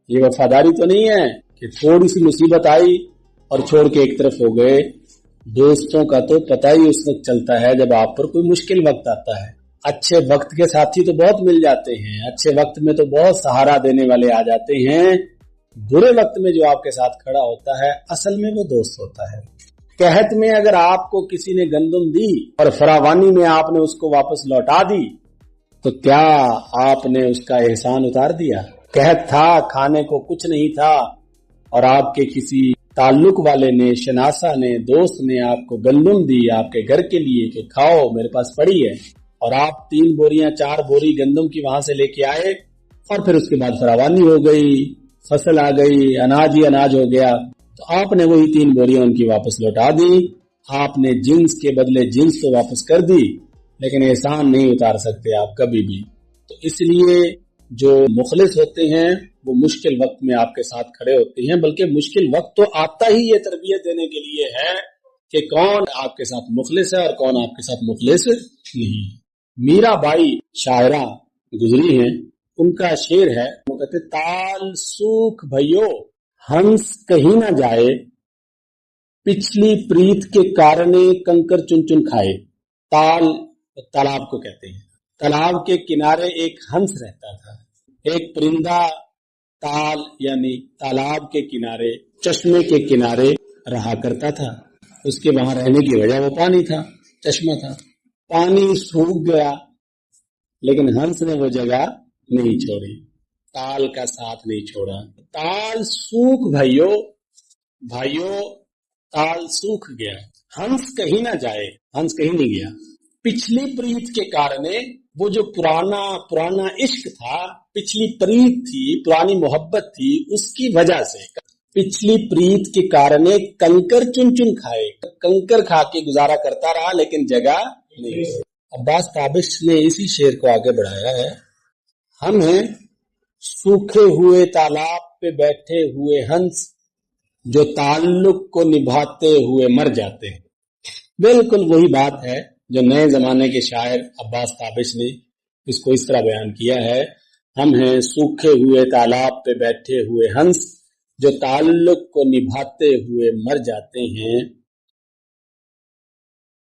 ये वफादारी तो नहीं है कि थोड़ी सी मुसीबत आई और छोड़ के एक तरफ हो गए। दोस्तों का तो पता ही उस वक्त चलता है जब आप पर कोई मुश्किल वक्त आता है। अच्छे वक्त के साथी तो बहुत मिल जाते हैं, अच्छे वक्त में तो बहुत सहारा देने वाले आ जाते हैं। बुरे वक्त में जो आपके साथ खड़ा होता है असल में वो दोस्त होता है। कहत में अगर आपको किसी ने गंदम दी और फरावानी में आपने उसको वापस लौटा दी तो क्या आपने उसका एहसान उतार दिया? कहत था, खाने को कुछ नहीं था और आपके किसी ताल्लुक वाले ने, शनासा ने, दोस्त ने आपको गंदम दी आपके घर के लिए कि खाओ मेरे पास पड़ी है, और आप 3 बोरियां 4 बोरी गंदम की वहां से लेके आए और फिर उसके बाद फरावानी हो गई, फसल आ गई, अनाज ही अनाज हो गया, तो आपने वही 3 बोरियां उनकी वापस लौटा दी। आपने जिन्स के बदले जिन्स तो वापस कर दी, लेकिन एहसान नहीं उतार सकते आप कभी भी। तो इसलिए जो मुखलिस होते हैं वो मुश्किल वक्त में आपके साथ खड़े होते हैं, बल्कि मुश्किल वक्त तो आता ही ये तरबियत देने के लिए है कि कौन आपके साथ मुखलिस है और कौन आपके साथ मुखलिस नहीं। मीरा बाई शायरा गुजरी हैं, उनका शेर है, वो कहते ताल सूख भइयो हंस कहीं ना जाए, पिछली प्रीत के कारणे कंकर चुन चुन खाए। ताल तालाब को कहते हैं। तालाब के किनारे एक हंस रहता था। एक परिंदा ताल यानी तालाब के किनारे, चश्मे के किनारे रहा करता था। उसके वहां रहने की वजह वो पानी था, चश्मा था। पानी सूख गया लेकिन हंस ने वो जगह नहीं छोड़ी, ताल का साथ नहीं छोड़ा। ताल सूख भाइयों ताल सूख गया, हंस कहीं ना जाए, हंस कहीं नहीं गया। पिछली प्रीत के कारणे, वो जो पुराना इश्क था, पिछली प्रीत थी, पुरानी मोहब्बत थी, उसकी वजह से पिछली प्रीत के कारणे कंकर चुन चुन खाए, कंकर खा के गुजारा करता रहा लेकिन जगह नहीं। अब्बास ताबिश ने इसी शेर को आगे बढ़ाया है। हम हैं सूखे हुए तालाब पे बैठे हुए हंस, जो ताल्लुक को निभाते हुए मर जाते हैं। बिल्कुल वही बात है जो नए जमाने के शायर अब्बास ताबिश ने इसको इस तरह बयान किया है। हम हैं सूखे हुए तालाब पे बैठे हुए हंस, जो ताल्लुक को निभाते हुए मर जाते हैं।